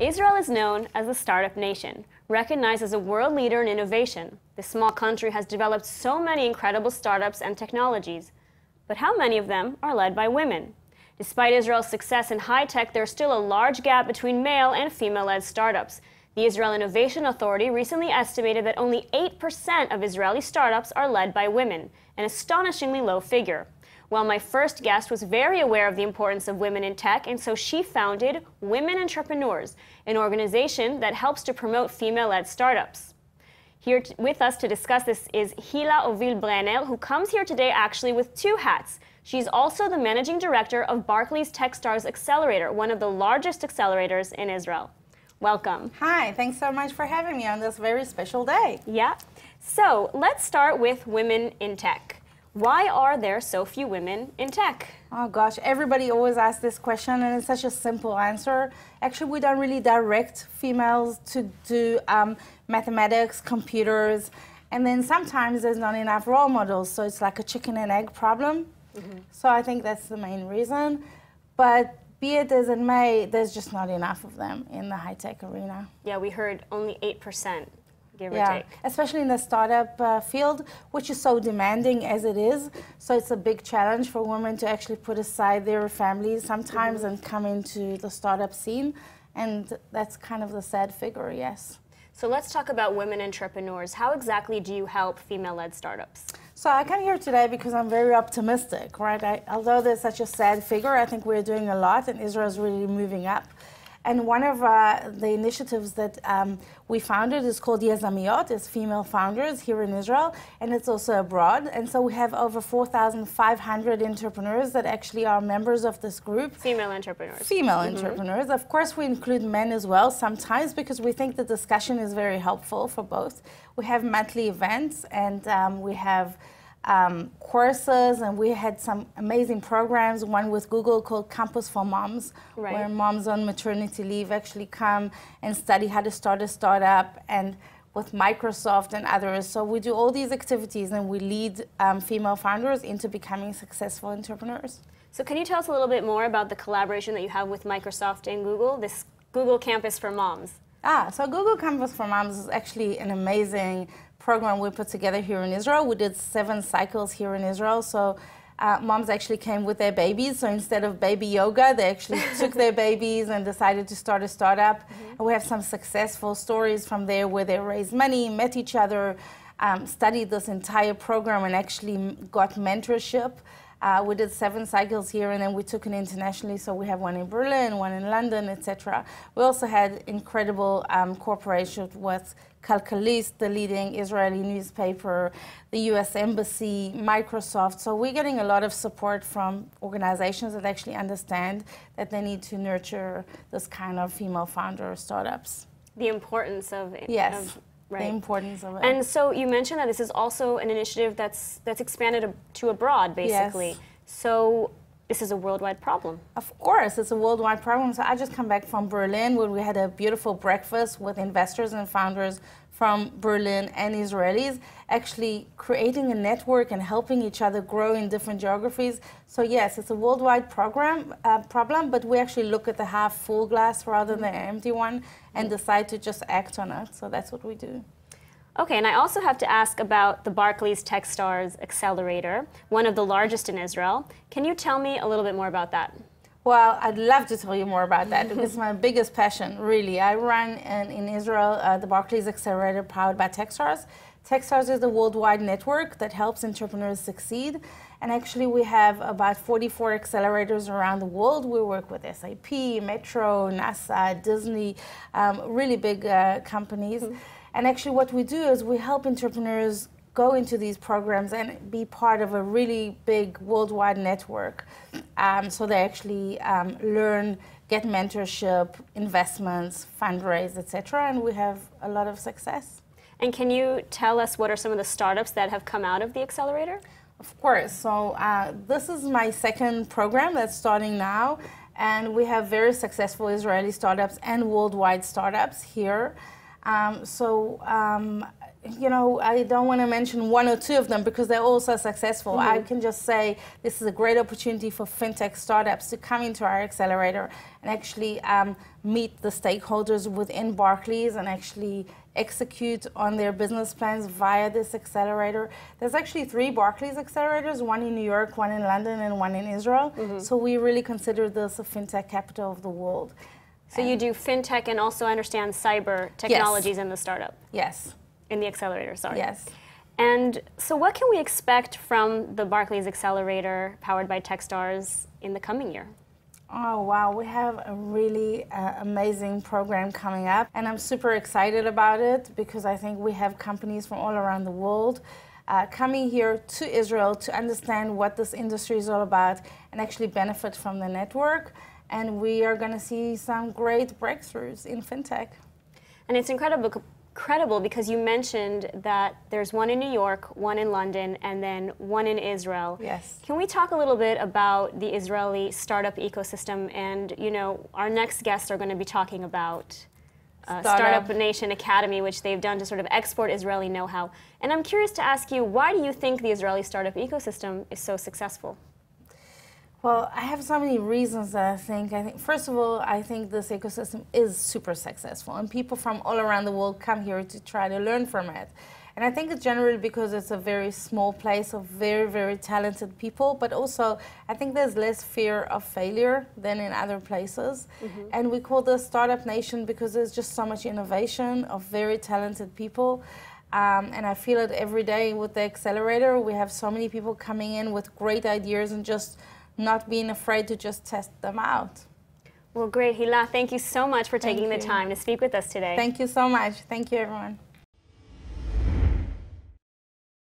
Israel is known as the startup nation, recognized as a world leader in innovation. This small country has developed so many incredible startups and technologies. But how many of them are led by women? Despite Israel's success in high-tech, there's still a large gap between male and female-led startups. The Israel Innovation Authority recently estimated that only 8% of Israeli startups are led by women, an astonishingly low figure. Well, my first guest was very aware of the importance of women in tech, and so she founded Women Entrepreneurs, an organization that helps to promote female-led startups. Here with us to discuss this is Hilla Ovil Brenner, who comes here today actually with two hats. She's also the managing director of Barclays Techstars Accelerator, one of the largest accelerators in Israel. Welcome. Hi, thanks so much for having me on this very special day. Yeah. So let's start with women in tech. Why are there so few women in tech? Oh gosh, everybody always asks this question and it's such a simple answer. Actually, we don't really direct females to do mathematics, computers, and then sometimes there's not enough role models, so it's like a chicken and egg problem. So I think that's the main reason. But be it as it may, there's just not enough of them in the high-tech arena. Yeah, we heard only 8%. Give or take. Especially in the startup field, which is so demanding as it is. So it's a big challenge for women to actually put aside their families sometimes and come into the startup scene. And that's kind of the sad figure, yes. So let's talk about women entrepreneurs. How exactly do you help female-led startups? So I come here today because I'm very optimistic, right? Although there's such a sad figure, I think we're doing a lot and Israel is really moving up. And one of the initiatives that we founded is called Yazamiyot, it's female founders here in Israel, and it's also abroad. And so we have over 4,500 entrepreneurs that actually are members of this group. Female entrepreneurs. Female entrepreneurs. Of course, we include men as well sometimes because we think the discussion is very helpful for both. We have monthly events and we have courses, and we had some amazing programs, one with Google called Campus for Moms, where moms on maternity leave actually come and study how to start a startup, and with Microsoft and others. So we do all these activities and we lead female founders into becoming successful entrepreneurs. So can you tell us a little bit more about the collaboration that you have with Microsoft and Google, this Google Campus for Moms? So Google Campus for Moms is actually an amazing program we put together here in Israel. We did 7 cycles here in Israel. So moms actually came with their babies. So instead of baby yoga, they actually took their babies and decided to start a startup. And we have some successful stories from there where they raised money, met each other, studied this entire program and actually got mentorship. We did 7 cycles here and then we took it internationally. So we have one in Berlin, one in London, etc. We also had incredible cooperation with Kalkalist, the leading Israeli newspaper, the US Embassy, Microsoft. So we're getting a lot of support from organizations that actually understand that they need to nurture this kind of female founder startups. The importance of it. Yes. Right. The importance of it. And so you mentioned that this is also an initiative that's expanded to abroad, basically. Yes. So this is a worldwide problem. Of course, it's a worldwide problem. So I just come back from Berlin where we had a beautiful breakfast with investors and founders from Berlin and Israelis, actually creating a network and helping each other grow in different geographies. So yes, it's a worldwide problem, but we actually look at the half full glass rather than the empty one and decide to just act on it. So that's what we do. Okay, and I also have to ask about the Barclays Techstars Accelerator, one of the largest in Israel. Can you tell me a little bit more about that? Well, I'd love to tell you more about that. It's my biggest passion, really. I run in Israel the Barclays Accelerator powered by Techstars. Techstars is a worldwide network that helps entrepreneurs succeed. And actually, we have about 44 accelerators around the world. We work with SAP, Metro, NASA, Disney, really big companies. And actually what we do is we help entrepreneurs go into these programs and be part of a really big worldwide network. So they actually learn, get mentorship, investments, fundraise, etc. And we have a lot of success. And can you tell us what are some of the startups that have come out of the accelerator? Of course. So this is my second program that's starting now. And we have very successful Israeli startups and worldwide startups here. you know, I don't want to mention one or two of them because they're all so successful. I can just say this is a great opportunity for fintech startups to come into our accelerator and actually meet the stakeholders within Barclays and actually execute on their business plans via this accelerator. There's actually 3 Barclays accelerators, one in New York, one in London, and one in Israel. So we really consider this a fintech capital of the world. So you do fintech and also understand cyber technologies in the startup? Yes. In the accelerator, sorry. Yes. And so what can we expect from the Barclays Accelerator powered by Techstars in the coming year? Oh, wow. We have a really amazing program coming up. And I'm super excited about it because I think we have companies from all around the world coming here to Israel to understand what this industry is all about and actually benefit from the network. And we are going to see some great breakthroughs in fintech. And it's incredible because you mentioned that there's one in New York, one in London, and then one in Israel. Yes. Can we talk a little bit about the Israeli startup ecosystem? And, you know, our next guests are going to be talking about Startup Nation Academy, which they've done to sort of export Israeli know-how. And I'm curious to ask you, why do you think the Israeli startup ecosystem is so successful? Well, I have so many reasons that I think, first of all, I think this ecosystem is super successful and people from all around the world come here to try to learn from it. And I think it's generally because it's a very small place of very, very talented people, but also I think there's less fear of failure than in other places. And we call this Startup Nation because there's just so much innovation of very talented people. And I feel it every day with the accelerator. We have so many people coming in with great ideas and just not being afraid to just test them out. Well, great. Hilla, thank you so much for taking the time to speak with us today. Thank you so much. Thank you, everyone.